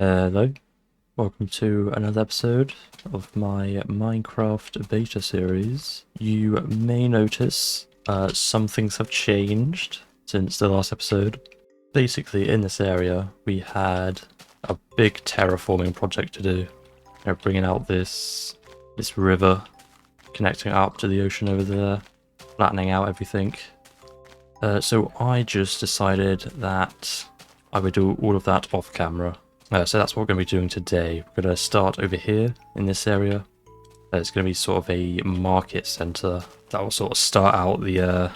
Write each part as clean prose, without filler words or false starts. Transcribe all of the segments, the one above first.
Hello, welcome to another episode of my Minecraft beta series. You may notice some things have changed since the last episode. Basically, in this area, we had a big terraforming project to do. They're bringing out this river, connecting up to the ocean over there, flattening out everything. So I just decided that I would do all of that off camera. So that's what we're going to be doing today. We're going to start over here in this area. It's going to be sort of a market centre that will sort of start out the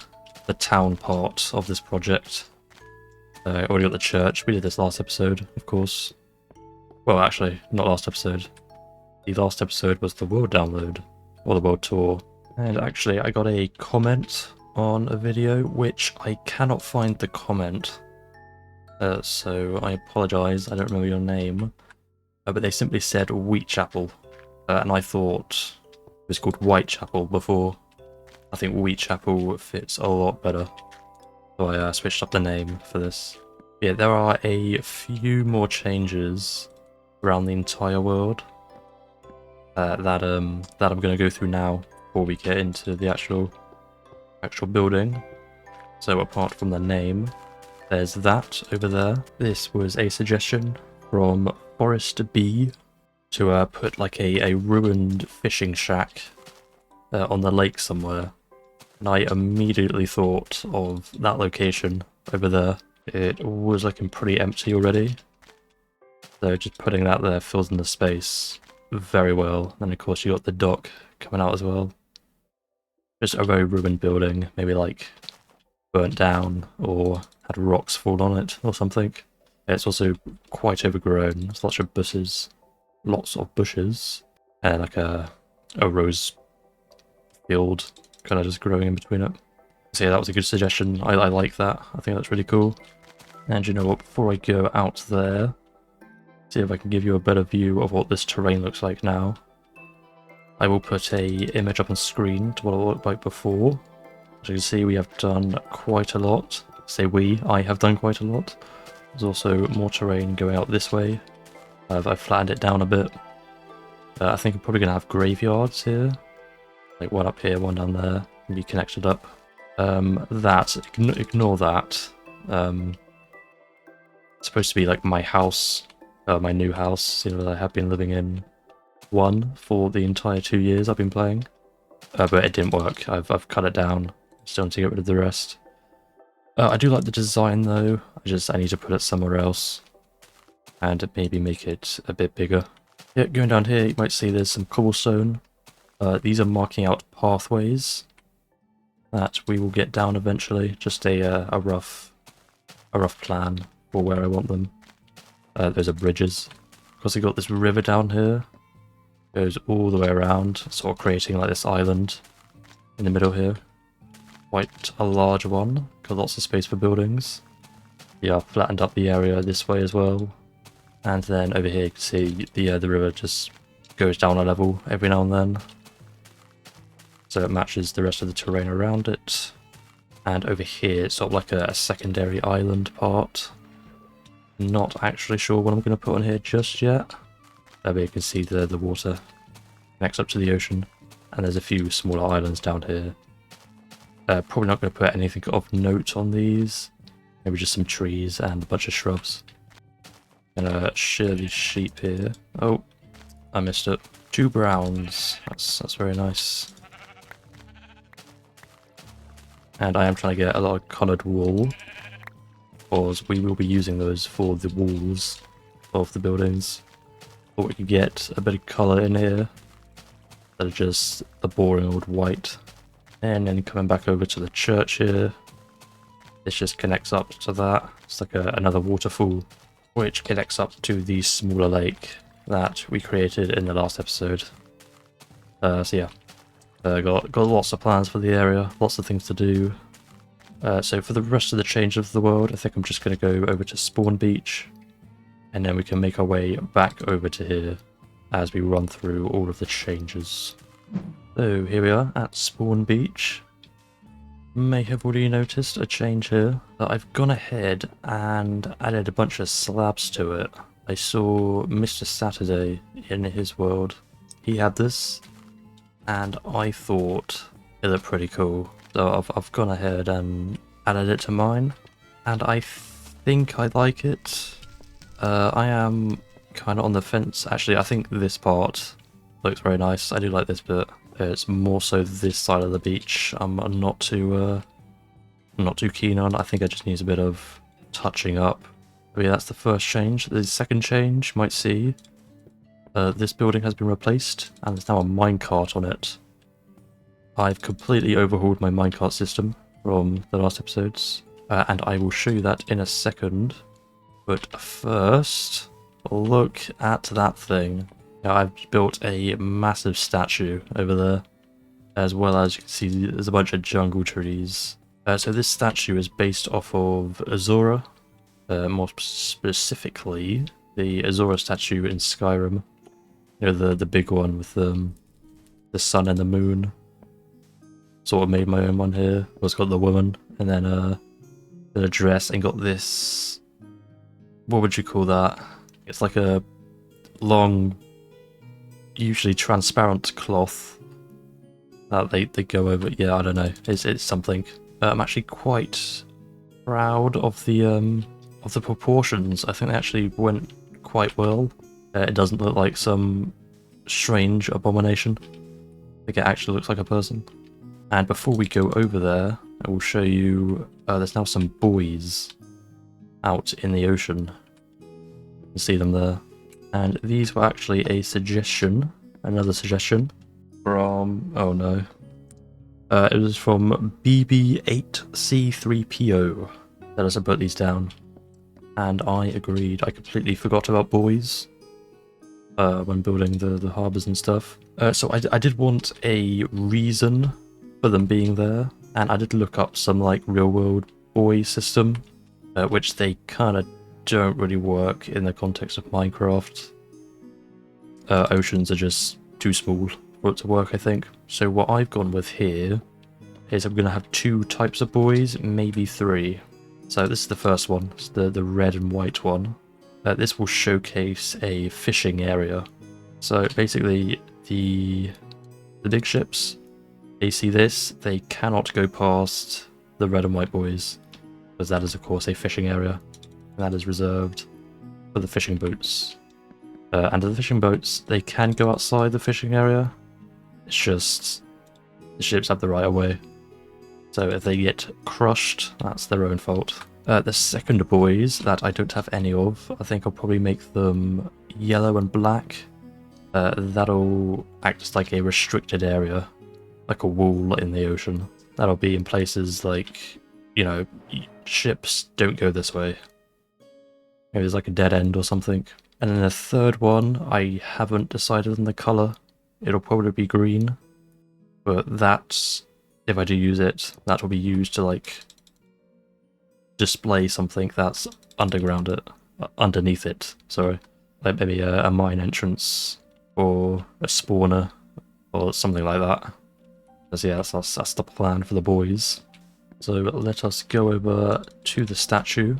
town part of this project. Already got the church. We did this last episode, of course. Well, actually, not last episode. The last episode was the world download, or the world tour. And actually, I got a comment on a video, which I cannot find the comment. So I apologise, I don't remember your name. But they simply said Wheatchapel. And I thought it was called Whitechapel before. I think Wheatchapel fits a lot better. So I switched up the name for this. Yeah, there are a few more changes around the entire world that I'm going to go through now before we get into the actual building. So apart from the name, there's that over there. This was a suggestion from Forest B to put like a ruined fishing shack on the lake somewhere. And I immediately thought of that location over there. It was looking pretty empty already. So just putting that there fills in the space very well. And of course you got the dock coming out as well. Just a very ruined building, maybe like burnt down or had rocks fall on it or something. It's also quite overgrown. There's lots of bushes, and like a rose field kind of just growing in between it. So yeah, that was a good suggestion. I like that. I think that's really cool. And you know what? Before I go out there, see if I can give you a better view of what this terrain looks like now. I will put a image up on screen to what it looked like before. As you can see, we have done quite a lot. I have done quite a lot. There's also more terrain going out this way. I've flattened it down a bit. I think I'm probably going to have graveyards here. Like one up here, one down there, and be connected up. Ignore that. It's supposed to be like my house, my new house, that I have been living in for the entire 2 years I've been playing. But it didn't work. I've cut it down. Still need to get rid of the rest. I do like the design though. I need to put it somewhere else and maybe make it a bit bigger. Yeah, going down here you might see there's some cobblestone. These are marking out pathways that we will get down eventually. Just a rough plan for where I want them. Those are bridges. Of course, we got this river down here. Goes all the way around, sort of creating like this island in the middle here. Quite a large one, got lots of space for buildings. Yeah, I've flattened up the area this way as well. And then over here you can see the river just goes down a level every now and then. So it matches the rest of the terrain around it. And over here it's sort of like a secondary island part. Not actually sure what I'm going to put on here just yet. There you can see the water connects up to the ocean. And there's a few smaller islands down here. Probably not going to put anything of note on these. Maybe just some trees and a bunch of shrubs. Gonna shear these sheep here. Oh, I missed it. 2 browns. That's very nice. And I am trying to get a lot of coloured wool, because we will be using those for the walls of the buildings. Thought we could get a bit of colour in here, instead of just the boring old white. And then coming back over to the church here, this just connects up to that. It's like another waterfall, which connects up to the smaller lake that we created in the last episode. So yeah, got lots of plans for the area, lots of things to do. So for the rest of the change of the world, I think I'm just going to go over to Spawn Beach, and then we can make our way back over to here as we run through all of the changes. So here we are at Spawn Beach. May have already noticed a change here, that I've gone ahead and added a bunch of slabs to it. I saw Mr. Saturday in his world. He had this, and I thought it looked pretty cool. So I've gone ahead and added it to mine, and I think I like it. I am kind of on the fence. Actually, I think this part looks very nice. I do like this bit. It's more so this side of the beach. I'm not too keen on. I think it just needs a bit of touching up. But yeah, that's the first change. The second change, you might see, this building has been replaced, and there's now a minecart on it. I've completely overhauled my minecart system from the last episodes, and I will show you that in a second. But first, look at that thing. Now, I've built a massive statue over there, as well as you can see there's a bunch of jungle trees. So this statue is based off of Azora, more specifically the Azora statue in Skyrim. You know, the big one with the sun and the moon. Sort of made my own one here. It's got the woman, and then the dress, and got this. What would you call that? It's like a long, usually transparent cloth that they go over. Yeah, I don't know. It's something. I'm actually quite proud of the proportions. I think they actually went quite well. It doesn't look like some strange abomination. I think it actually looks like a person. And before we go over there, I will show you. There's now some buoys out in the ocean. You can see them there. And these were actually a suggestion, another suggestion from. Oh no. It was from BB8C3PO that us to put these down. And I agreed. I completely forgot about buoys when building the harbours and stuff. So I did want a reason for them being there, and I did look up some like real world buoy system, which they kind of don't really work in the context of Minecraft. Oceans are just too small for it to work, I think. So what I've gone with here is I'm going to have 2 types of buoys, maybe 3. So this is the first one, it's the red and white one. This will showcase a fishing area. So basically the big ships, they see this, they cannot go past the red and white buoys, because that is of course a fishing area, and that is reserved for the fishing boats. And the fishing boats, they can go outside the fishing area, it's just the ships have the right of way. So if they get crushed, that's their own fault. The second buoys that I don't have any of, I think I'll probably make them yellow and black. That'll act as like a restricted area, like a wall in the ocean. That'll be in places like, you know, ships don't go this way. Maybe there's like a dead end or something. And then the third one, I haven't decided on the colour. It'll probably be green, but that's, if I do use it, that will be used to like display something that's underneath it. Sorry, like maybe a mine entrance or a spawner or something like that. Because yeah, that's the plan for the boys. So let us go over to the statue.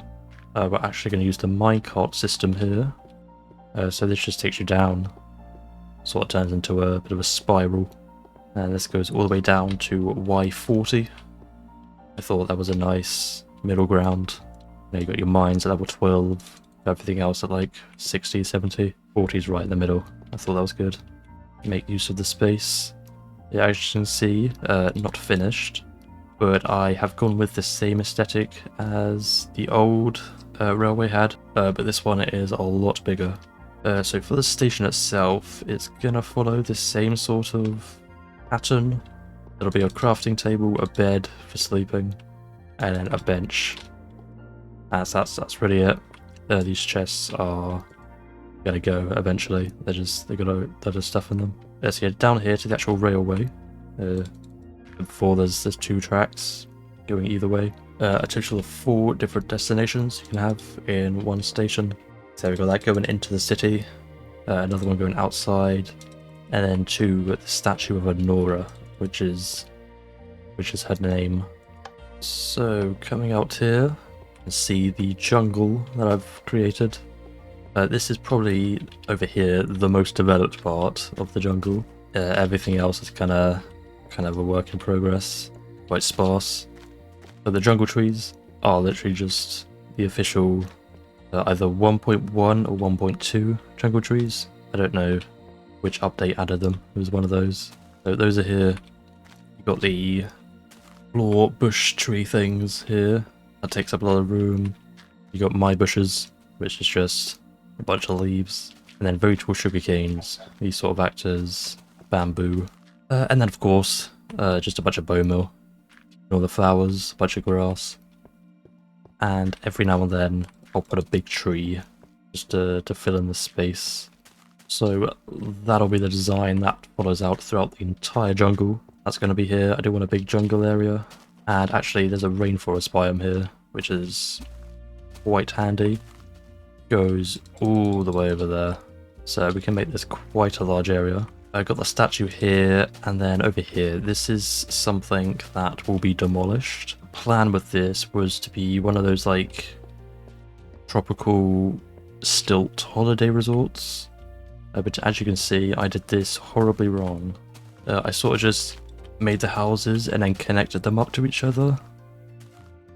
We're actually going to use the minecart system here. So this just takes you down, sort of turns into a bit of a spiral. And this goes all the way down to Y40. I thought that was a nice middle ground. Now you got your mines at level 12, everything else at like 60, 70. 40 is right in the middle. I thought that was good. Make use of the space. Yeah, as you can see, not finished, but I have gone with the same aesthetic as the old railway had, but this one is a lot bigger. So for the station itself, it's gonna follow the same sort of pattern. There'll be a crafting table, a bed for sleeping, and then a bench. That's really it. These chests are gonna go eventually. They got a lot of stuff in them. Let's get down here to the actual railway. Before there's 2 tracks going either way. A total of 4 different destinations you can have in one station. So we've got that going into the city, another one going outside, and then to the statue of Honora, which is her name. So coming out here, you can see the jungle that I've created. This is probably, over here, the most developed part of the jungle. Everything else is kind of a work in progress, quite sparse. But the jungle trees are literally just the official either 1.1 or 1.2 jungle trees. I don't know which update added them. It was one of those. So those are here. You've got the floor bush tree things here. That takes up a lot of room. You got my bushes, which is just a bunch of leaves. And then very tall sugar canes. These sort of act as bamboo. And then of course, just a bunch of bone meal. All the flowers, a bunch of grass. And every now and then, I'll put a big tree just to fill in the space. So that'll be the design that follows out throughout the entire jungle. That's going to be here. I do want a big jungle area. And actually there's a rainforest biome here, which is quite handy. Goes all the way over there. So we can make this quite a large area. I've got the statue here, and then over here. This is something that will be demolished. The plan with this was to be one of those like tropical stilt holiday resorts. But as you can see, I did this horribly wrong. I sort of just made the houses and then connected them up to each other,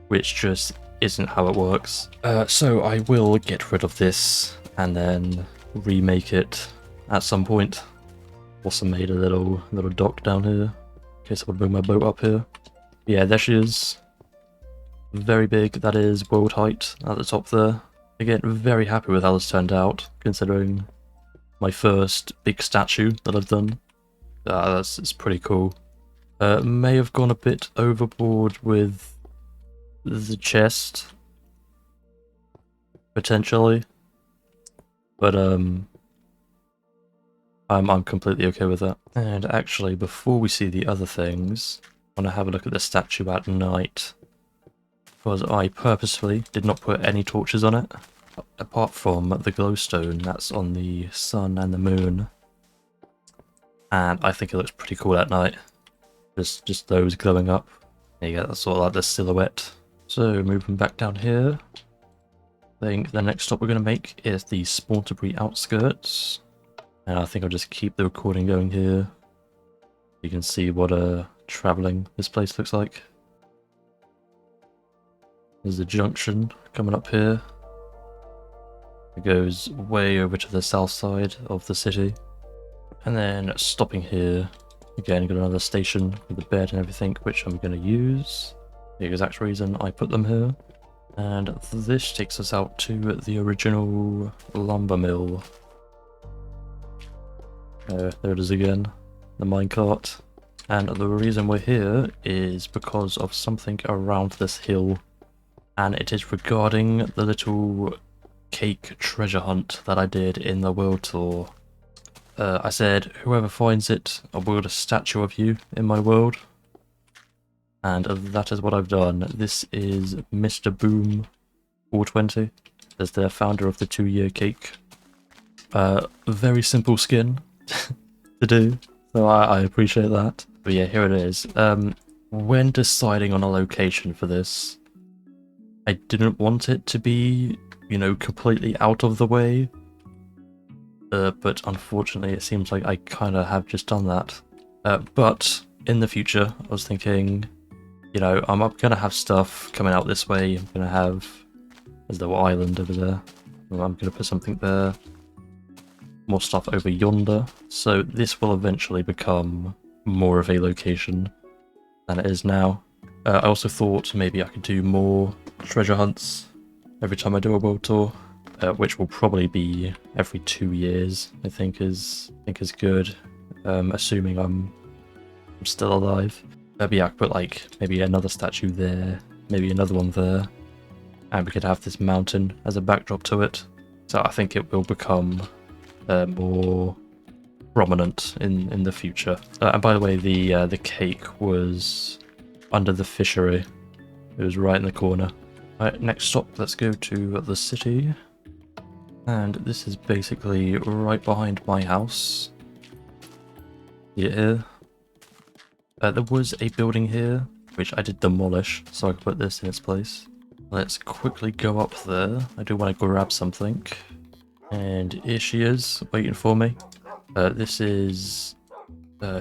which just isn't how it works. So I will get rid of this and then remake it at some point. Also made a little dock down here in case I would bring my boat up here. Yeah, there she is. Very big. That is world height at the top there. Again, very happy with how this turned out, considering my first big statue that I've done. It's pretty cool. May have gone a bit overboard with the chest, potentially, but I'm completely okay with that. And actually, before we see the other things, I want to have a look at the statue at night, because I purposefully did not put any torches on it, apart from the glowstone that's on the sun and the moon. And I think it looks pretty cool at night. Just those glowing up. There you get that sort of like the silhouette. So moving back down here, I think the next stop we're going to make is the Spawnterbury outskirts. And I think I'll just keep the recording going here. You can see what travelling this place looks like. There's the junction coming up here. It goes way over to the south side of the city. And then stopping here, again got another station with the bed and everything, which I'm going to use. The exact reason I put them here. And this takes us out to the original lumber mill. There it is again, the minecart. And the reason we're here is because of something around this hill. And it is regarding the little cake treasure hunt that I did in the world tour. I said, whoever finds it, I'll build a statue of you in my world. And that is what I've done. This is Mr. Boom 420. As the founder of the 2-year cake. Very simple skin to do, so I appreciate that. But yeah, here it is. When deciding on a location for this, I didn't want it to be, you know, completely out of the way. But unfortunately it seems like I kind of have just done that. But in the future, I was thinking, you know, I'm going to have stuff coming out this way. I'm going to have, there's the island over there. I'm going to put something there. More stuff over yonder. So this will eventually become more of a location than it is now. I also thought maybe I could do more treasure hunts every time I do a world tour. Which will probably be every 2 years, I think is good, assuming I'm still alive. But yeah, I could put like maybe another statue there, maybe another one there, and we could have this mountain as a backdrop to it. So I think it will become more prominent in the future. And by the way, the cake was under the fishery. It was right in the corner. Alright, next stop, let's go to the city. And this is basically right behind my house. Yeah. There was a building here, which I did demolish, so I could put this in its place. Let's quickly go up there. I do want to grab something. And here she is, waiting for me. This is...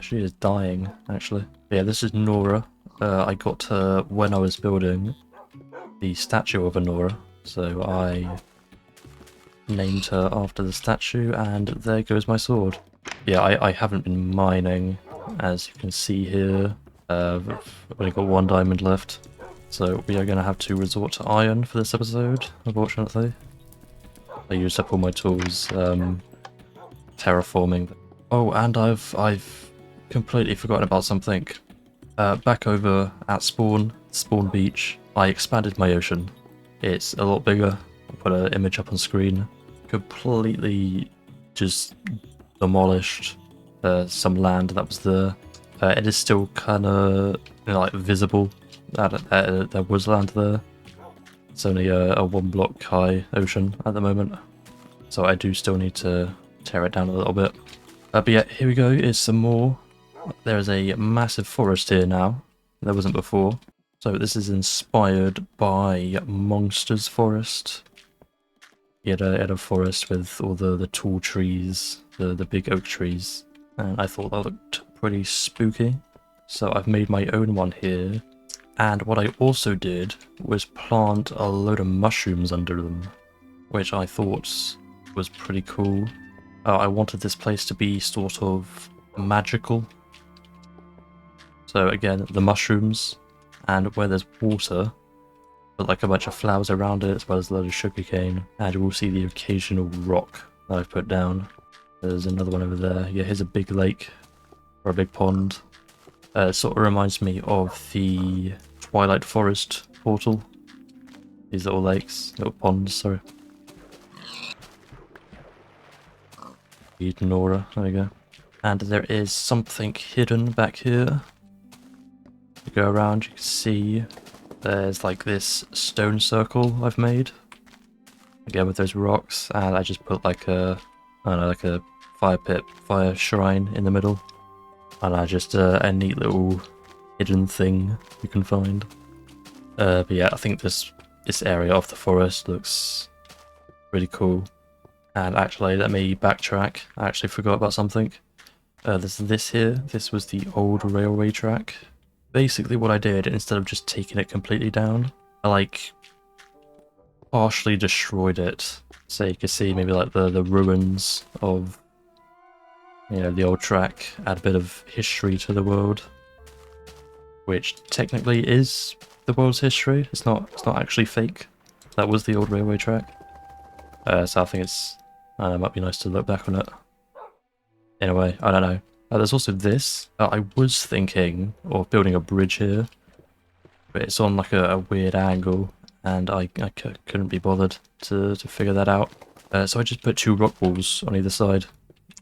she is dying, actually. Yeah, this is Nora. I got her when I was building the statue of Nora, so I named her after the statue, and there goes my sword. Yeah, I haven't been mining, as you can see here. I've only got 1 diamond left, so we are going to have to resort to iron for this episode, unfortunately. I used up all my tools terraforming. Oh, and I've completely forgotten about something. Back over at Spawn Beach, I expanded my ocean. It's a lot bigger. I'll put an image up on screen. Completely just demolished some land that was there. It is still kind of like visible that there was land there. It's only a 1 block high ocean at the moment, so I do still need to tear it down a little bit. But yeah, here we go, is some more. There is a massive forest here now. There wasn't before. So this is inspired by Monster's Forest. He had a forest with all the tall trees, the big oak trees, and I thought that looked pretty spooky. So I've made my own one here. And what I also did was plant a load of mushrooms under them, which I thought was pretty cool. I wanted this place to be sort of magical. So again, the mushrooms, and where there's water, but like a bunch of flowers around it, as well as a load of sugarcane, and you will see the occasional rock that I've put down. There's another one over there. Yeah, here's a big lake, or a big pond. It sort of reminds me of the Twilight Forest portal. These little lakes, little ponds, sorry. Nora, there we go. And there is something hidden back here. You go around, you can see there's like this stone circle I've made. Again with those rocks, and I just put like a, I don't know, like a fire pit, fire shrine in the middle. And I just a neat little hidden thing you can find. But yeah, I think this area of the forest looks really cool. And actually, let me backtrack. I actually forgot about something. There's this here. This was the old railway track. Basically what I did, instead of just taking it completely down, I like partially destroyed it. So you can see maybe like the ruins of, you know, the old track, add a bit of history to the world, which technically is the world's history. It's not actually fake. That was the old railway track. So I think it might be nice to look back on it. In a way, I don't know. There's also this. I was thinking of building a bridge here, but it's on like a weird angle, and I couldn't be bothered to figure that out. So I just put 2 rock walls on either side,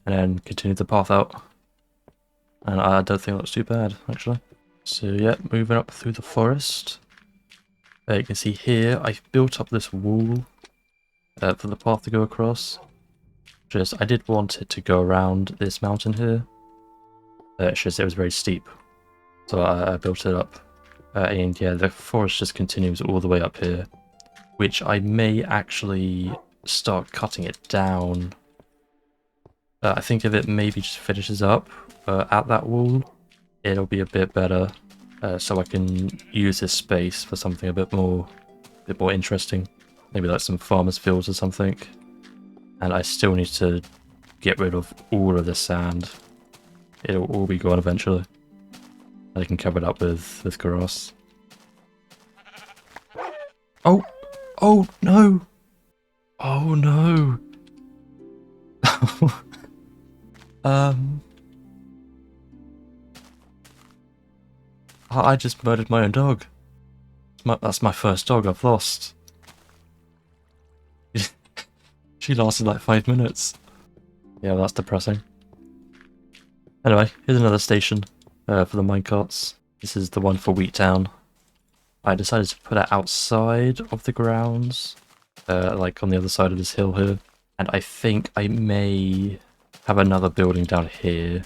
and then continued the path out. And I don't think that's too bad, actually. So yeah, moving up through the forest. You can see here, I've built up this wall for the path to go across. I did want it to go around this mountain here. It's just, it was very steep. So I built it up. And yeah, the forest just continues all the way up here. Which I may actually start cutting it down. I think if it maybe just finishes up at that wall, it'll be a bit better. So I can use this space for something a bit more interesting. Maybe like some farmer's fields or something. And I still need to get rid of all of the sand. It'll all be gone eventually. And I can cover it up with grass. Oh! Oh no! Oh no! I just murdered my own dog. That's my first dog I've lost. She lasted like 5 minutes. Yeah, that's depressing. Anyway, here's another station for the minecarts. This is the one for Wheattown. I decided to put it outside of the grounds, like on the other side of this hill here. And I think I may have another building down here.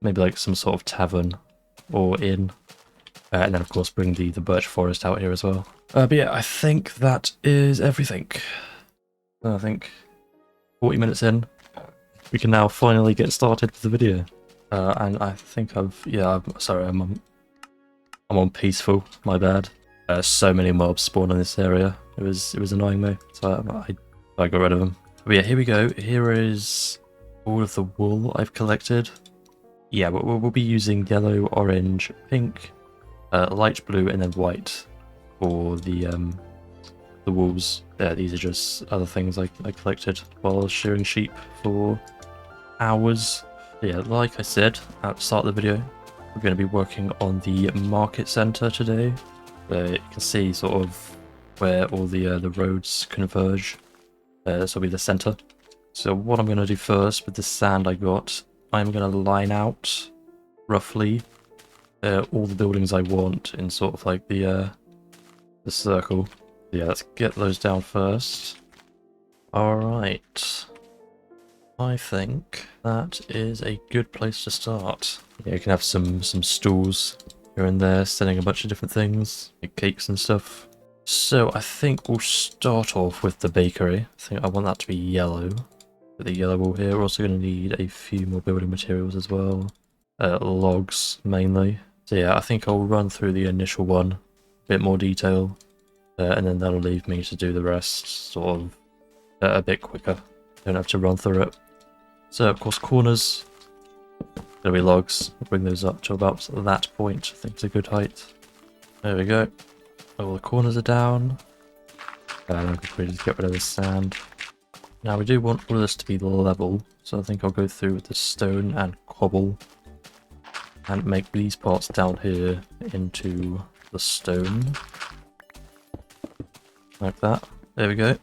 Maybe like some sort of tavern or inn. And then of course bring the birch forest out here as well. But yeah, I think that is everything. I think 40 minutes in, we can now finally get started with the video. And I think I'm on peaceful, my bad. So many mobs spawn in this area. It was annoying me, so I got rid of them. But yeah, here we go. Here is all of the wool I've collected. Yeah, we'll be using yellow, orange, pink, light blue, and then white for the wools. Yeah, these are just other things I collected while shearing sheep for hours. Yeah, like I said at the start of the video, we're going to be working on the market center today. You can see sort of where all the roads converge. This will be the center. So what I'm going to do first with the sand I got, I'm going to line out roughly all the buildings I want in sort of like the circle. Yeah, let's get those down first. Alright. I think that is a good place to start. Yeah, you can have some stools here and there, selling a bunch of different things, like cakes and stuff. So I think we'll start off with the bakery. I think I want that to be yellow. With the yellow wall here, we're also going to need a few more building materials as well. Logs, mainly. So yeah, I think I'll run through the initial one, a bit more detail, and then that'll leave me to do the rest sort of a bit quicker. Don't have to run through it. So of course corners, gonna be logs. I'll bring those up to about that point. I think it's a good height. There we go. All the corners are down. And I can probably just get rid of the sand. Now we do want all of this to be level, so I think I'll go through with the stone and cobble and make these parts down here into the stone. Like that. There we go.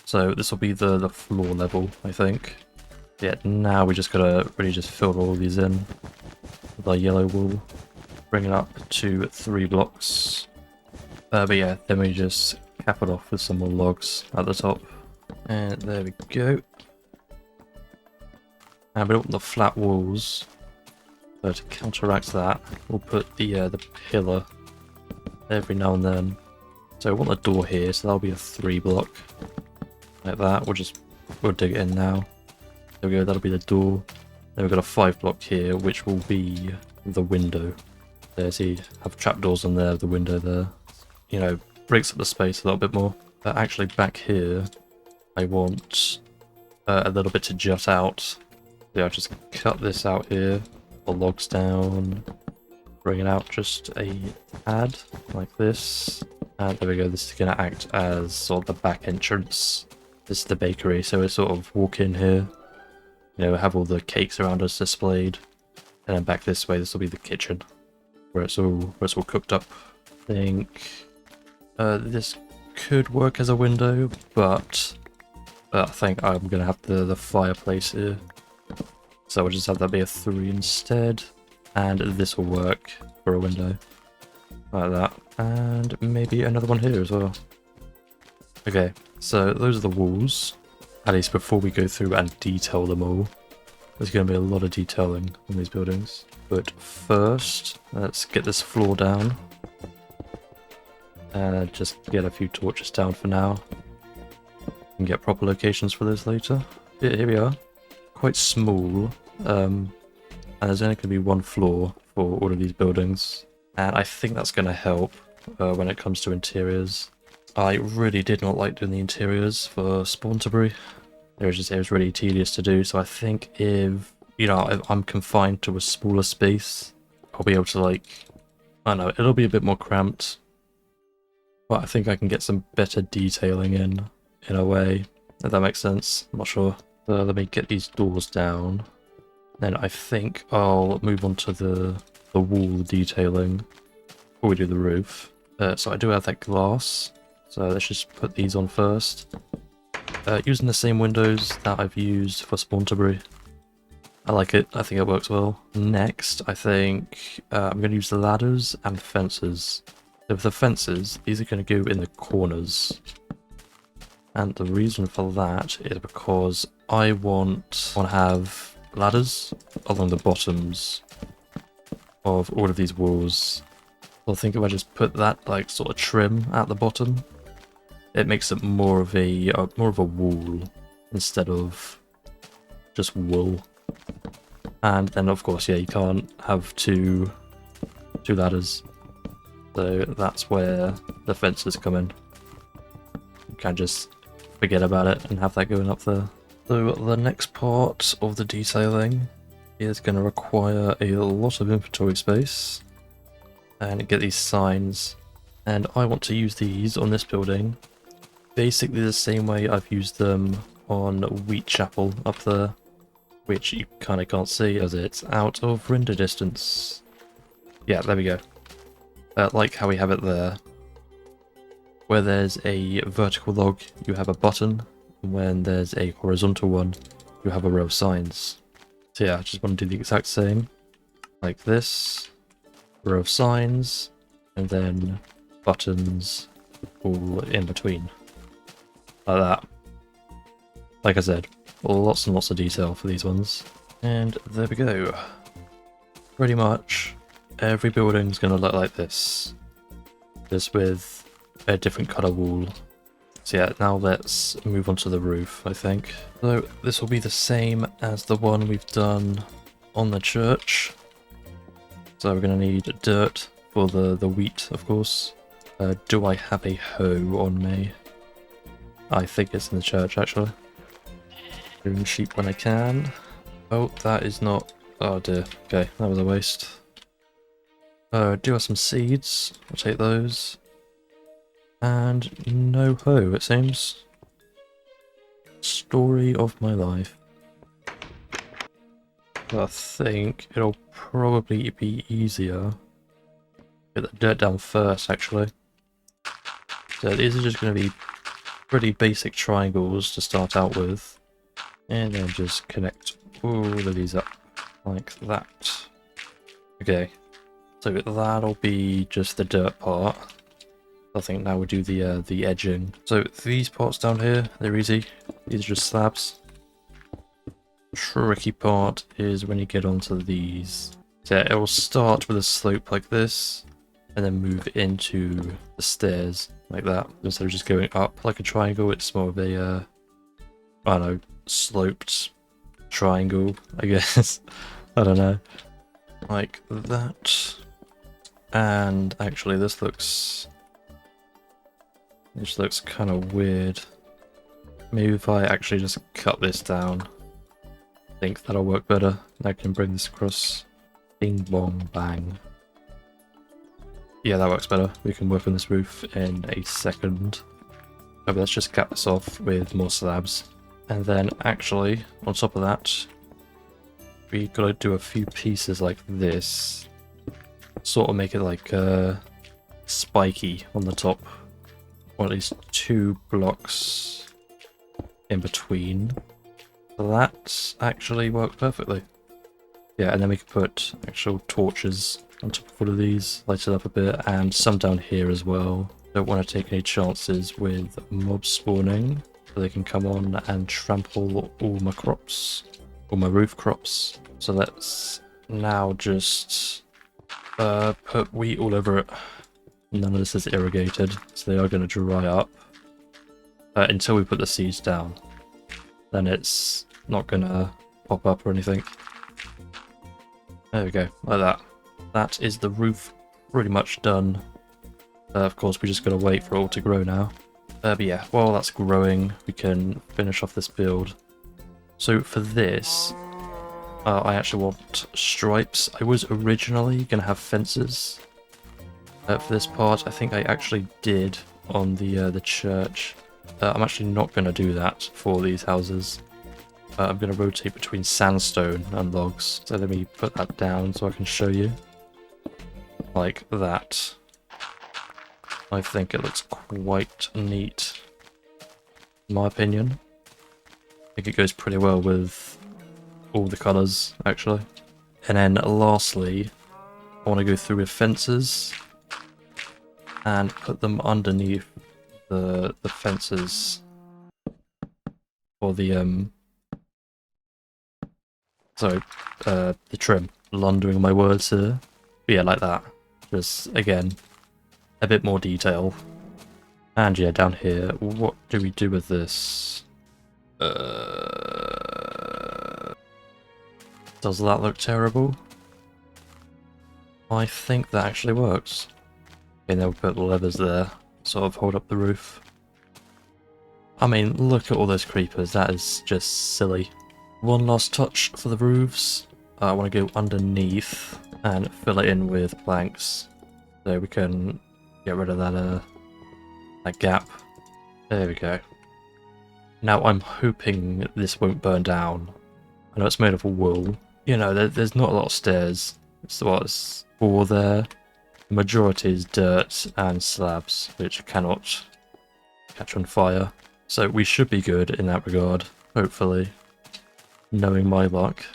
So this will be the floor level, I think. Yeah, now we just gotta really just fill all these in with our yellow wool. Bring it up to 3 blocks. But yeah, then we just cap it off with some more logs at the top. And there we go. And we don't want the flat walls. So to counteract that, we'll put the pillar every now and then. So we want a door here, so that'll be a 3 block. Like that. We'll dig it in now. There we go, that'll be the door. Then we've got a 5 block here, which will be the window. There, see, have trapdoors on there, the window there. You know, breaks up the space a little bit more. But actually back here, I want a little bit to jut out. Yeah, I'll just cut this out here, the logs down, bring it out just a tad, like this. And there we go, this is going to act as sort of the back entrance. This is the bakery, so we sort of walk in here. You know, have all the cakes around us displayed. And then back this way, this will be the kitchen, where it's all cooked up. I think this could work as a window, but I think I'm going to have the fireplace here. So we'll just have that be a 3 instead. And this will work for a window. Like that. And maybe another one here as well. Okay, so those are the walls. At least before we go through and detail them all. There's going to be a lot of detailing in these buildings. But first, let's get this floor down. And just get a few torches down for now. And get proper locations for those later. Here we are. Quite small. And there's only going to be 1 floor for all of these buildings. And I think that's going to help when it comes to interiors. I really did not like doing the interiors for Spawnterbury. It was really tedious to do, so I think if I'm confined to a smaller space, I'll be able to I don't know, it'll be a bit more cramped. But I think I can get some better detailing in a way, if that makes sense. I'm not sure. Let me get these doors down. Then I think I'll move on to the wall detailing before we do the roof. So I do have that glass. So let's just put these on first. Using the same windows that I've used for Spawnterbury. I like it, I think it works well. Next, I think I'm going to use the ladders and fences. So for the fences, these are going to go in the corners. And the reason for that is because I want to have ladders along the bottoms of all of these walls. So I think if I just put that sort of trim at the bottom, it makes it more of a wall instead of just wool. And then of course, yeah, you can't have two ladders. So that's where the fences come in. You can't just forget about it and have that going up there. So the next part of the detailing is going to require a lot of inventory space and get these signs. And I want to use these on this building basically the same way I've used them on Wheatchapel up there, which you kind of can't see as it's out of render distance. Yeah, there we go. Like how we have it there. Where there's a vertical log, you have a button. When there's a horizontal one, you have a row of signs. So yeah, I just want to do the exact same. Like this. Row of signs. And then buttons all in between. Like that. Like I said, lots and lots of detail for these ones. And there we go. Pretty much every building's going to look like this. Just with a different colour wall. So yeah, now let's move on to the roof, I think. So this will be the same as the one we've done on the church. So we're going to need dirt for the wheat, of course. Do I have a hoe on me? I think it's in the church, actually. Doing sheep when I can. Oh, that is not... Oh dear. Okay, that was a waste. Do have some seeds. I'll take those. And no hoe, it seems. Story of my life. I think it'll probably be easier. Get the dirt down first, actually. So these are just going to be pretty basic triangles to start out with. And then just connect all of these up like that. Okay, so that'll be just the dirt part. I think now we'll do the edging. So these parts down here, they're easy. These are just slabs. The tricky part is when you get onto these. So it will start with a slope like this, and then move into the stairs like that. Instead of just going up like a triangle, it's more of a, I don't know, sloped triangle, I guess. I don't know. Like that. And actually this looks kind of weird. Maybe if I actually just cut this down, I think that'll work better. I can bring this across. Bing bong bang. Yeah, that works better. We can work on this roof in a second. But let's just cap this off with more slabs. And then actually, on top of that, we gotta do a few pieces like this. Sort of make it like spiky on the top. Or at least 2 blocks in between. So that actually worked perfectly. Yeah, and then we can put actual torches on top of all of these, light it up a bit, and some down here as well. Don't want to take any chances with mobs spawning, so they can come on and trample all my crops, all my roof crops. So let's now just put wheat all over it. None of this is irrigated, so they are going to dry up until we put the seeds down. Then it's not going to pop up or anything. There we go, like that. That is the roof pretty much done. Of course, we just got to wait for it all to grow now. But yeah, while that's growing, we can finish off this build. So for this, I actually want stripes. I was originally going to have fences. For this part, I think I actually did on the church. I'm actually not going to do that for these houses. I'm going to rotate between sandstone and logs. So let me put that down so I can show you. Like that. I think it looks quite neat, in my opinion. I think it goes pretty well with all the colours, actually. And then lastly, I want to go through with fences and put them underneath the fences for the the trim. Blundering my words here. But yeah, like that. Just again, a bit more detail. And yeah, down here, what do we do with this? Does that look terrible? I think that actually works. Okay, now we'll put the levers there, sort of hold up the roof. I mean, look at all those creepers, that is just silly. One last touch for the roofs. I want to go underneath and fill it in with planks, so we can get rid of that gap. There we go. Now I'm hoping this won't burn down. I know it's made of wool. You know, there's not a lot of stairs. It's what's all there. The majority is dirt and slabs, which cannot catch on fire. So we should be good in that regard, hopefully. Knowing my luck.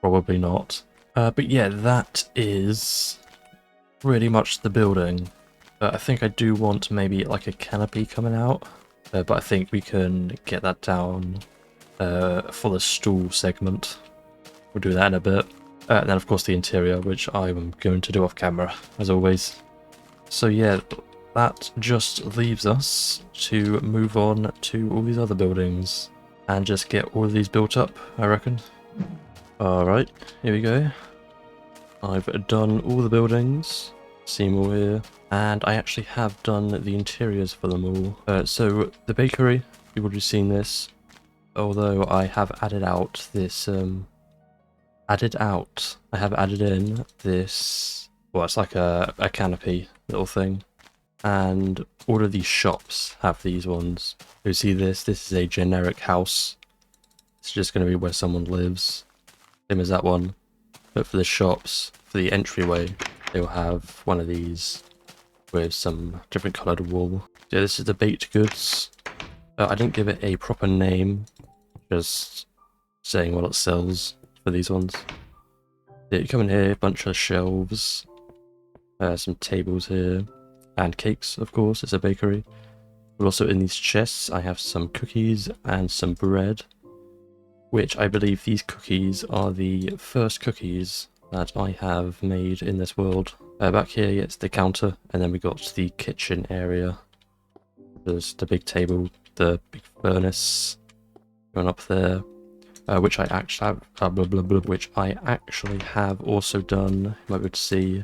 Probably not. But yeah, that is pretty much the building. I think I do want maybe like a canopy coming out. But I think we can get that down for the stool segment. We'll do that in a bit. And then of course the interior, which I'm going to do off camera, as always. So yeah, that just leaves us to move on to all these other buildings. And just get all of these built up, I reckon. Alright, here we go. I've done all the buildings. See them all here. And I actually have done the interiors for them all. So the bakery, you've already seen this. Although I have added out this, I have added in this, well, it's like a canopy little thing. And all of these shops have these ones. You see this? This is a generic house. It's just going to be where someone lives. Same as that one. But for the shops, for the entryway, they'll have one of these with some different coloured wool. So this is the baked goods. I didn't give it a proper name, just saying what it sells for these ones. Yeah, you come in here, a bunch of shelves, some tables here, and cakes, of course, it's a bakery. But also in these chests I have some cookies and some bread, which I believe these cookies are the first cookies that I have made in this world. Back here it's the counter, and then we got the kitchen area. There's the big table, the big furnace going up there, which I actually have, which I actually have also done. You might be able to see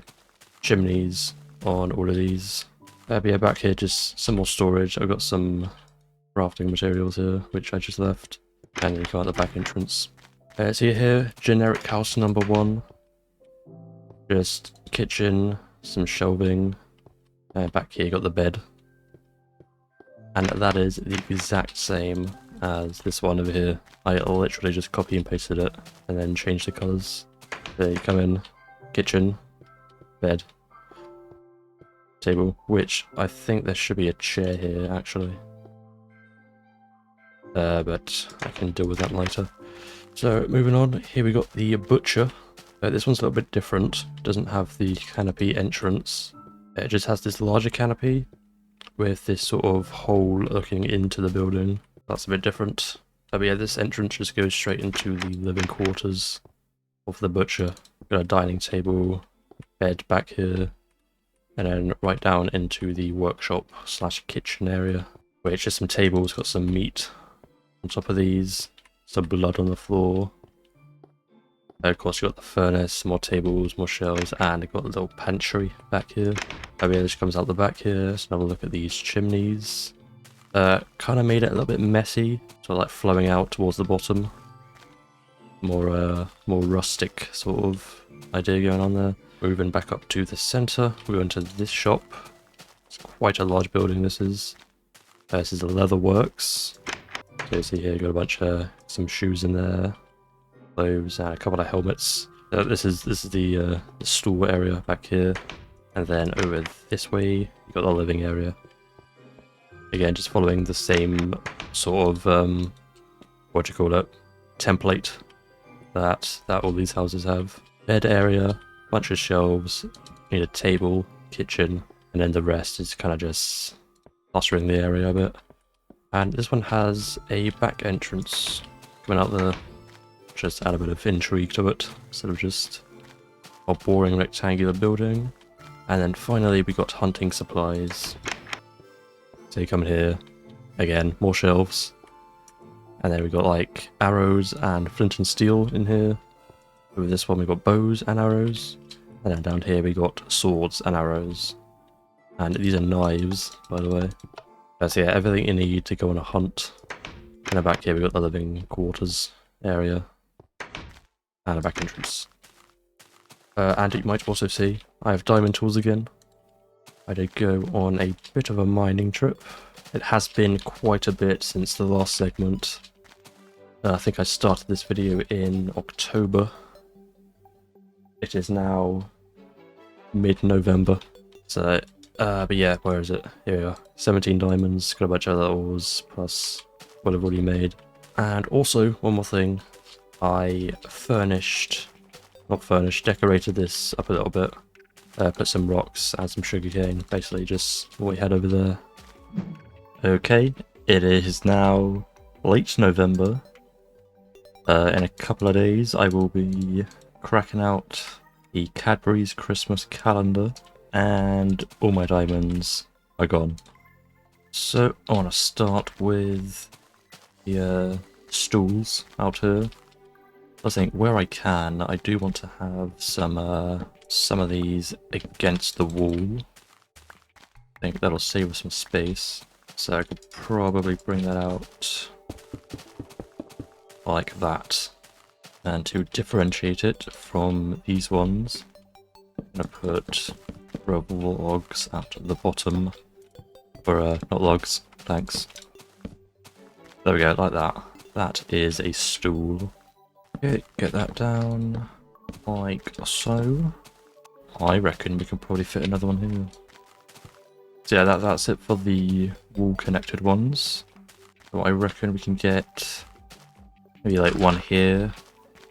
chimneys on all of these. But yeah, back here just some more storage. I've got some crafting materials here, which I just left. And then you go out the back entrance. So you're here, generic house number 1. Just kitchen, some shelving. Back here you got the bed. And that is the exact same as this one over here. I literally just copy and pasted it and then changed the colours. There you come in, kitchen, bed, table, which I think there should be a chair here actually. But I can deal with that later. So moving on, here we got the butcher. This one's a little bit different. Doesn't have the canopy entrance. It just has this larger canopy with this sort of hole looking into the building. That's a bit different. But yeah, this entrance just goes straight into the living quarters of the butcher. Got a dining table, bed back here, and then right down into the workshop slash kitchen area, where it's just some tables, got some meat on top of these, some blood on the floor. Of course, you've got the furnace, more tables, more shelves, and you've got a little pantry back here. Oh yeah, this comes out the back here. Let's have a look at these chimneys. Kind of made it a little bit messy, so like flowing out towards the bottom. More rustic sort of idea going on there. Moving back up to the center, we go into this shop. It's quite a large building. This is the leather works. So you see here, you got a bunch of some shoes in there. Clothes and a couple of helmets. This is the store area back here, and then over this way you got the living area. Again, just following the same sort of what do you call it, template that all these houses have. Bed area, bunch of shelves, need a table, kitchen, and then the rest is kind of just plastering the area a bit. And this one has a back entrance coming out there. Just add a bit of intrigue to it, instead of just a boring rectangular building. And then finally we got hunting supplies. So you come in here, again, more shelves. And then we got like arrows and flint and steel in here. With this one we got bows and arrows. And then down here we got swords and arrows. And these are knives, by the way. So yeah, everything you need to go on a hunt. And back here we got the living quarters area. And a back entrance. And you might also see, I have diamond tools again. I did go on a bit of a mining trip. It has been quite a bit since the last segment. I think I started this video in October. It is now mid-November. So, but yeah, where is it? Here we are. 17 diamonds, got a bunch of other ores, plus what I've already made. And also, one more thing. I decorated this up a little bit. Put some rocks and some sugarcane, basically just what we had over there. Okay, it is now late November. In a couple of days I will be cracking out the Cadbury's Christmas calendar, and all my diamonds are gone. So I want to start with the stools out here. I think where I can, I do want to have some of these against the wall. I think that'll save us some space. So I could probably bring that out like that. And to differentiate it from these ones, I'm going to put logs out at the bottom. Or, not logs, thanks. There we go, like that. That is a stool. Okay, get that down like so. I reckon we can probably fit another one here. So yeah, that's it for the wall connected ones. So I reckon we can get maybe like one here,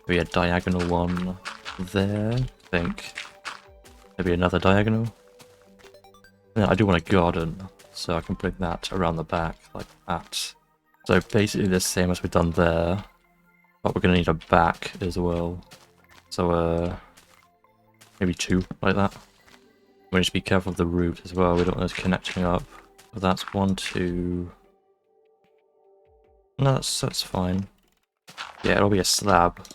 maybe a diagonal one there, I think. Maybe another diagonal. And I do want a garden, so I can bring that around the back like that. So basically the same as we've done there, but we're going to need a back as well. So maybe two like that. We need to be careful of the root as well, we don't want those connecting up. But that's 1, 2... No, that's fine. Yeah, it'll be a slab,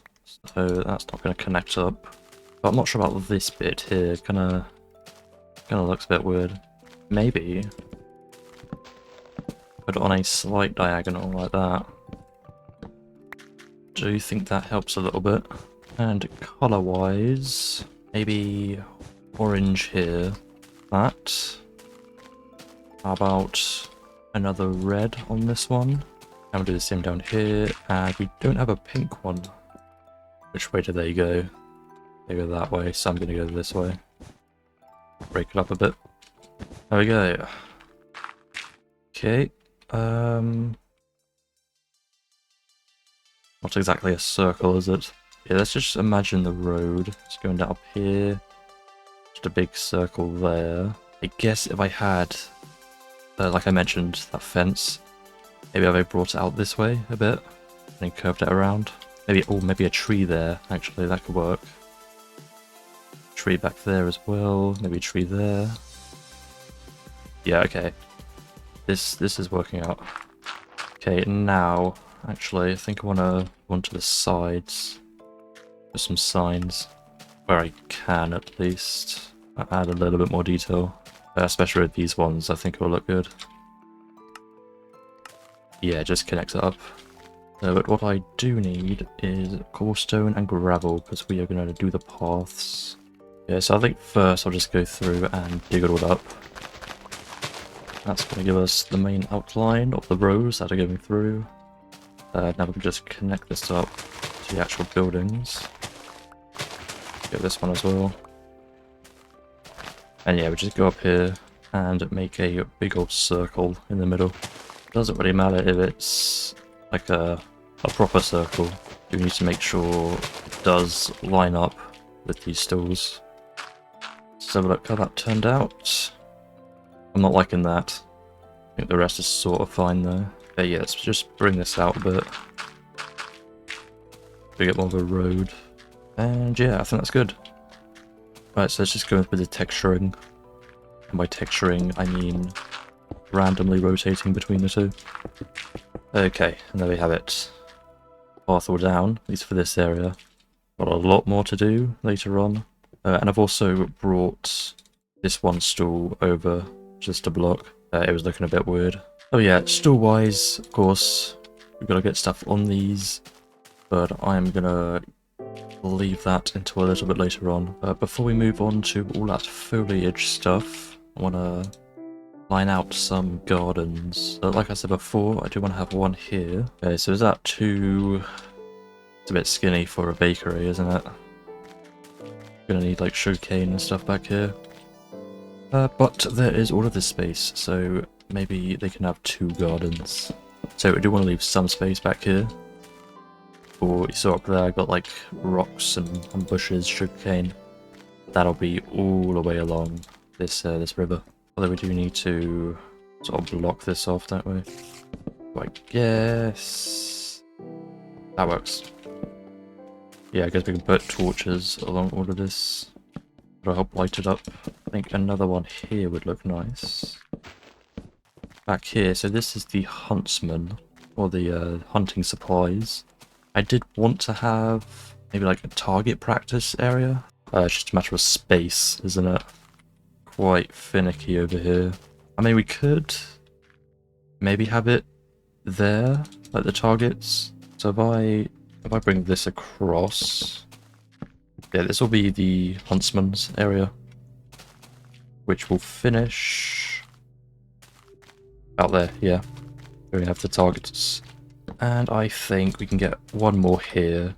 so that's not going to connect up. But I'm not sure about this bit here, kinda looks a bit weird. Maybe put it on a slight diagonal like that. Do you think that helps a little bit? And colour-wise, maybe orange here. That. How about another red on this one? And we'll do the same down here. And we don't have a pink one. Which way do they go? They go that way, so I'm going to go this way. Break it up a bit. There we go. Okay. Not exactly a circle, is it? Yeah, let's just imagine the road. It's going down up here. Just a big circle there. I guess if I had, like I mentioned, that fence, maybe if I brought it out this way a bit and then curved it around. Maybe, oh, maybe a tree there, actually, that could work. Tree back there as well, maybe a tree there. Yeah, okay. This is working out. Okay, now, actually, I think I want to go to the sides. Put some signs, where I can at least. Add a little bit more detail. Especially with these ones, I think it will look good. Yeah, just connect it up. But what I do need is cobblestone and gravel, because we are going to do the paths. Yeah, so I think first I'll just go through and dig it all up. That's going to give us the main outline of the rows that are going through. Now we can just connect this up to the actual buildings. Get this one as well. And yeah, we just go up here and make a big old circle in the middle. Doesn't really matter if it's like a proper circle. You need to make sure it does line up with these stools. Let's have a look how that turned out. I'm not liking that. I think the rest is sort of fine though. But yeah, let's just bring this out a bit. We get more of a road. And yeah, I think that's good. Right, so let's just go with the texturing. And by texturing, I mean randomly rotating between the two. Okay, and there we have it. Path all down, at least for this area. Got a lot more to do later on. And I've also brought this one stool over just to block. It was looking a bit weird. Oh yeah, stool-wise, of course, we've got to get stuff on these, but I'm gonna leave that until a little bit later on. Before we move on to all that foliage stuff, I want to line out some gardens. Like I said before, I do want to have one here. Okay, so is that too... It's a bit skinny for a bakery, isn't it? Gonna need like sugarcane and stuff back here. But there is all of this space, so maybe they can have 2 gardens. So I do want to leave some space back here. Or you saw up there, I got like rocks and bushes, sugarcane. That'll be all the way along this this river. Although we do need to sort of block this off, don't we? So I guess that works. Yeah, I guess we can put torches along all of this. That'll help light it up. I think another one here would look nice. Back here, so this is the huntsman, or the hunting supplies. I did want to have maybe like a target practice area. It's just a matter of space, isn't it? Quite finicky over here. I mean, we could maybe have it there, like the targets. So if I bring this across, yeah, this will be the huntsman's area, which will finish out there. Yeah, we have the targets. And I think we can get one more here,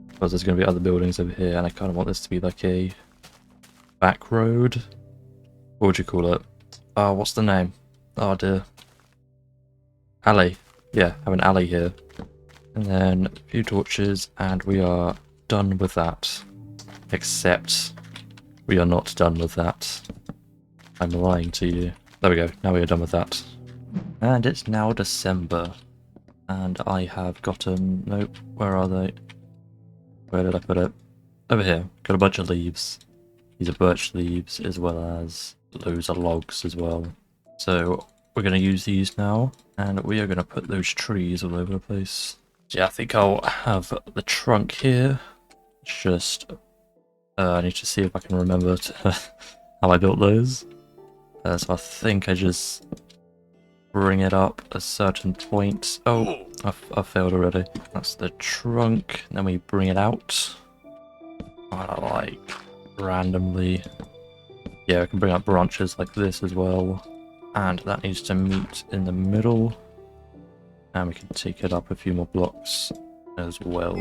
because there's going to be other buildings over here, and I kind of want this to be like a back road. What would you call it? Oh, what's the name? Oh dear. Alley. Yeah, have an alley here. And then a few torches, and we are done with that. Except, we are not done with that. I'm lying to you. There we go, now we are done with that. And it's now December. And I have gotten... Nope, where are they? Where did I put it? Over here. Got a bunch of leaves. These are birch leaves, as well as loads of logs as well. So we're going to use these now, and we are going to put those trees all over the place. So yeah, I think I'll have the trunk here. It's just... I need to see if I can remember how I built those. So I think I just... bring it up a certain point. Oh, I failed already. That's the trunk. Then we bring it out. Like randomly. Yeah, I can bring up branches like this as well. And that needs to meet in the middle. And we can take it up a few more blocks as well.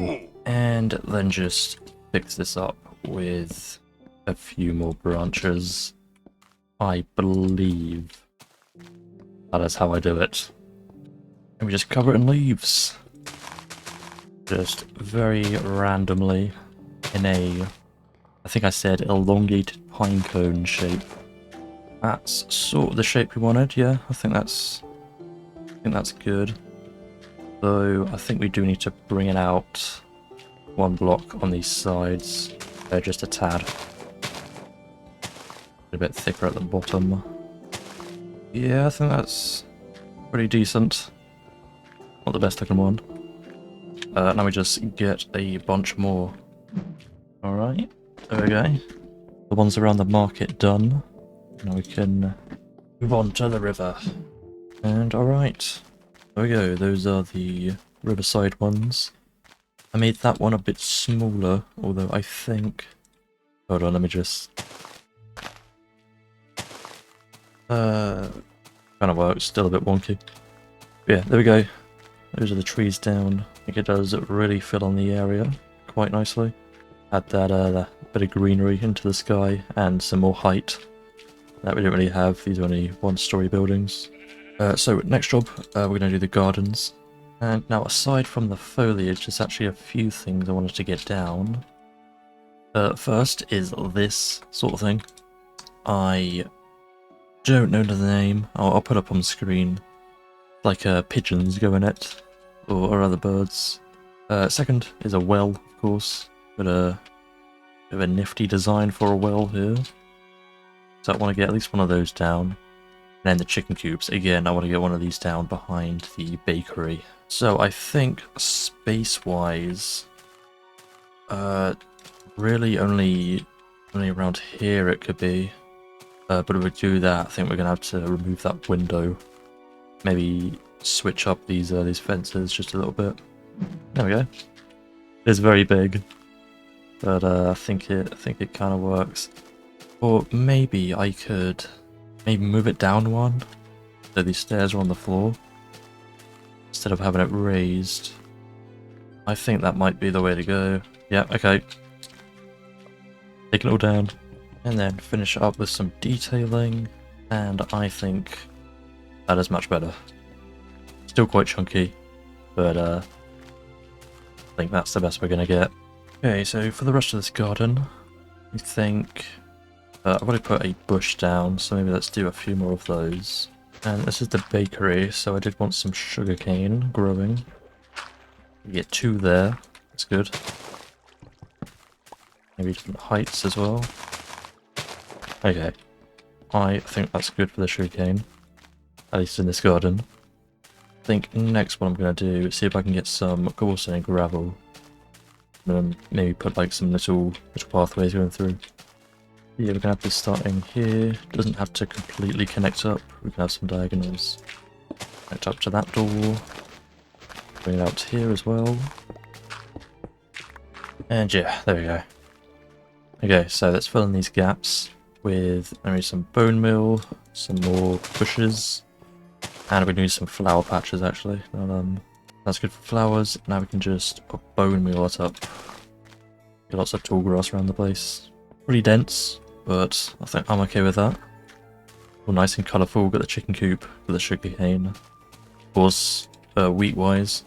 And then just fix this up with a few more branches. I believe that is how I do it. And we just cover it in leaves. Just very randomly in a, I think I said elongated pinecone shape. That's sort of the shape we wanted, yeah. I think that's good. Though I think we do need to bring it out one block on these sides. Just a tad. A bit thicker at the bottom. Yeah, I think that's pretty decent. Not the best looking one. Now we just get a bunch more. Alright, there we go. The ones around the market done. Now we can move on to the river. And alright, there we go. Those are the riverside ones. I made that one a bit smaller, although I think... Hold on, let me just... kind of works, still a bit wonky. But yeah, there we go. Those are the trees down. I think it does really fill on the area quite nicely. Add that bit of greenery into the sky and some more height. That we don't really have, these are only one-story buildings. So next job, we're going to do the gardens. And now aside from the foliage, there's actually a few things I wanted to get down. First is this sort of thing. I don't know the name. I'll put up on the screen. Like pigeons go in it, or other birds. Second is a well, of course. Got a bit of a nifty design for a well here. So I want to get at least one of those down. And then the chicken coops, again, I want to get one of these down behind the bakery. So I think space-wise, really only around here it could be. But if we do that, I think we're gonna have to remove that window. Maybe switch up these fences just a little bit. There we go. It's very big, but I think it kind of works. Or maybe I could move it down one, so these stairs are on the floor instead of having it raised. I think that might be the way to go. Yeah, okay. Take it all down, and then finish it up with some detailing, and I think that is much better. Still quite chunky, but I think that's the best we're gonna get. Okay, so for the rest of this garden, I think I've already put a bush down, so maybe let's do a few more of those. And this is the bakery, so I did want some sugarcane growing. We get 2 there, that's good. Maybe different heights as well. Okay, I think that's good for the sugarcane, at least in this garden. I think next what I'm going to do is see if I can get some cobblestone and gravel. And then maybe put like some little pathways going through. Yeah, we're going to have this starting here. Doesn't have to completely connect up. We can have some diagonals. Connect up to that door. Bring it out here as well. And yeah, there we go. Okay, so let's fill in these gaps with maybe some bone meal, some more bushes, and we need some flower patches actually. That's good for flowers. Now we can just bone meal it up. Get lots of tall grass around the place. Pretty dense, but I think I'm okay with that. All nice and colourful. Got the chicken coop, got the sugar cane. Of course, wheat-wise,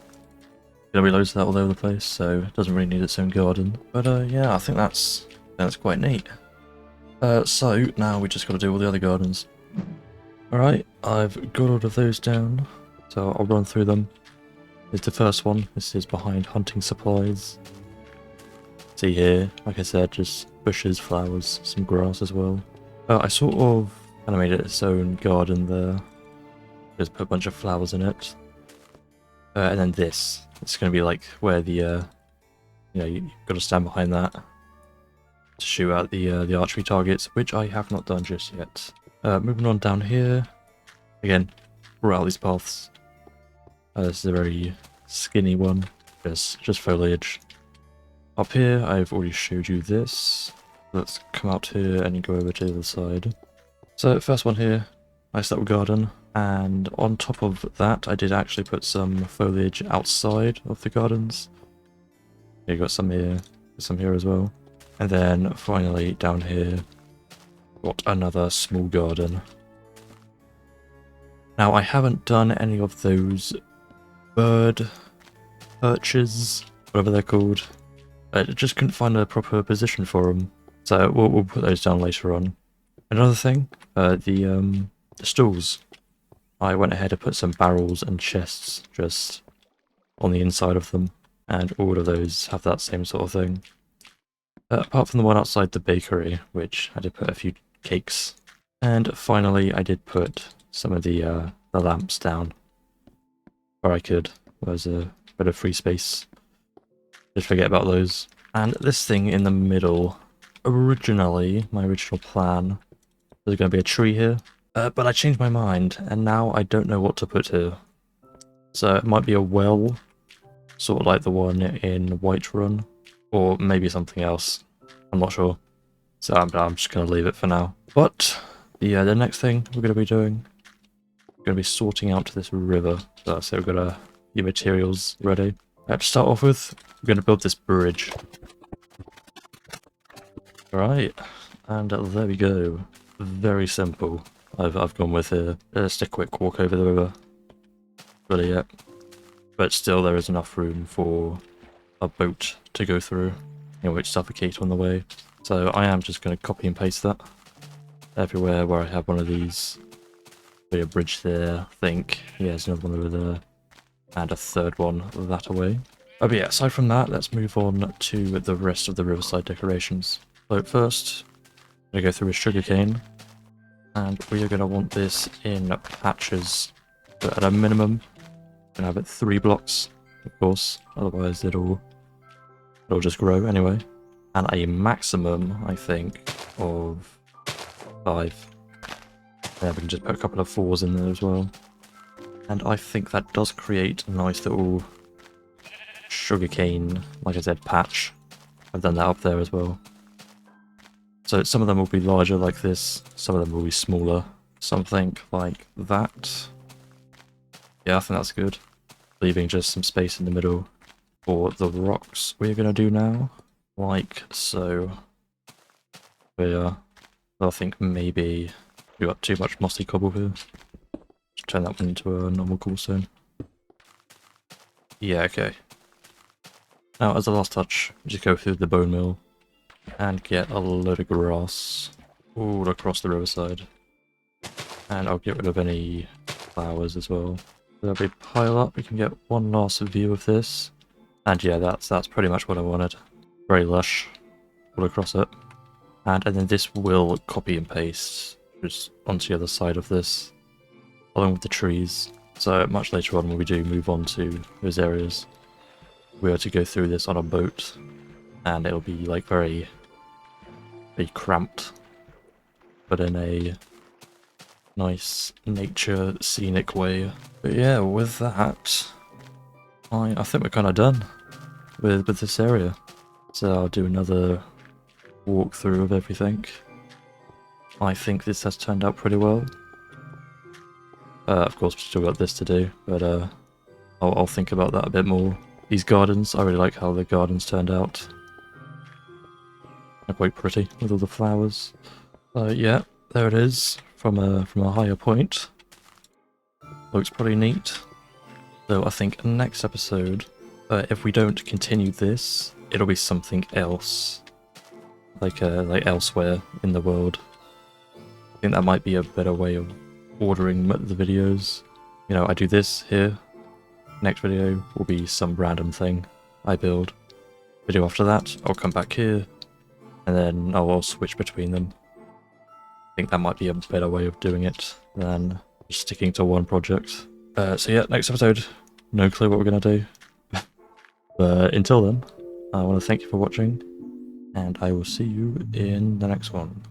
gonna be loads of that all over the place, so it doesn't really need its own garden. But yeah, I think that's quite neat. So now we just got to do all the other gardens. Alright, I've got all of those down, so I'll run through them. Here's the first one. This is behind hunting supplies. See here, like I said, just bushes, flowers, some grass as well. I sort of kind of made it its own garden there. Just put a bunch of flowers in it. And then this. It's going to be like where the, you've got to stand behind that to shoot out the archery targets, which I have not done just yet. Moving on down here. Again, brought out these paths. This is a very skinny one. Just foliage. Up here, I've already showed you this. Let's come out here and go over to the other side. So, first one here, nice little garden. And on top of that, I did actually put some foliage outside of the gardens. You got some here as well. And then finally down here, got another small garden. Now I haven't done any of those bird perches, whatever they're called. I just couldn't find a proper position for them, so we'll put those down later on. Another thing, the stools. I went ahead and put some barrels and chests just on the inside of them, and all of those have that same sort of thing. Apart from the one outside the bakery, which I did put a few cakes. And finally, I did put some of the lamps down where I could. There's a bit of free space. Just forget about those. And this thing in the middle, originally, my original plan, there's going to be a tree here. But I changed my mind, and now I don't know what to put here. So it might be a well, sort of like the one in Whiterun, or maybe something else. I'm not sure. So I'm just going to leave it for now. But the next thing we're going to be doing, we're going to be sorting out this river. So we've got a few materials ready. To start off with, we're going to build this bridge. Alright, and there we go. Very simple. I've gone with just a quick walk over the river. Really, yeah. But still, there is enough room for a boat to go through, which suffocate on the way. So I am just going to copy and paste that everywhere where I have one of these. Be a bridge there, I think. Yeah, there's another one over there. And a third one that away. Oh, but yeah, aside from that, let's move on to the rest of the riverside decorations. So first, I'm going to go through with sugarcane. And we are going to want this in patches. But at a minimum, we're going to have it 3 blocks, of course, otherwise it'll just grow anyway. And a maximum, I think, of 5. Yeah, we can just put a couple of 4s in there as well. And I think that does create a nice little sugarcane, like I said, patch. I've done that up there as well. So some of them will be larger like this, some of them will be smaller. Something like that. Yeah, I think that's good. Leaving just some space in the middle for the rocks we're going to do now. Like so. I think maybe we got too much mossy cobble here. Just turn that one into a normal cobblestone. Yeah, okay. Now, as a last touch, just go through the bone mill and get a load of grass all across the riverside. And I'll get rid of any flowers as well. There'll be pile up, we can get one last view of this. And yeah, that's pretty much what I wanted. Very lush all across it. And then this will copy and paste just onto the other side of this, along with the trees. So much later on when we do move on to those areas, we are to go through this on a boat, and it'll be like very cramped, but in a nice nature scenic way. But yeah, with that, I think we're kind of done with this area. So I'll do another walkthrough of everything. I think this has turned out pretty well. Of course, we've still got this to do, but I'll think about that a bit more. These gardens, I really like how the gardens turned out. They're quite pretty with all the flowers. Yeah, there it is from a higher point. Looks pretty neat. So I think next episode, if we don't continue this, it'll be something else, like elsewhere in the world. I think that might be a better way of ordering the videos. You know, I do this here. Next video will be some random thing I build. Video after that, I'll come back here, and then I'll switch between them. I think that might be a better way of doing it than just sticking to one project. So yeah, next episode, no clue what we're going to do. But until then, I want to thank you for watching, and I will see you in the next one.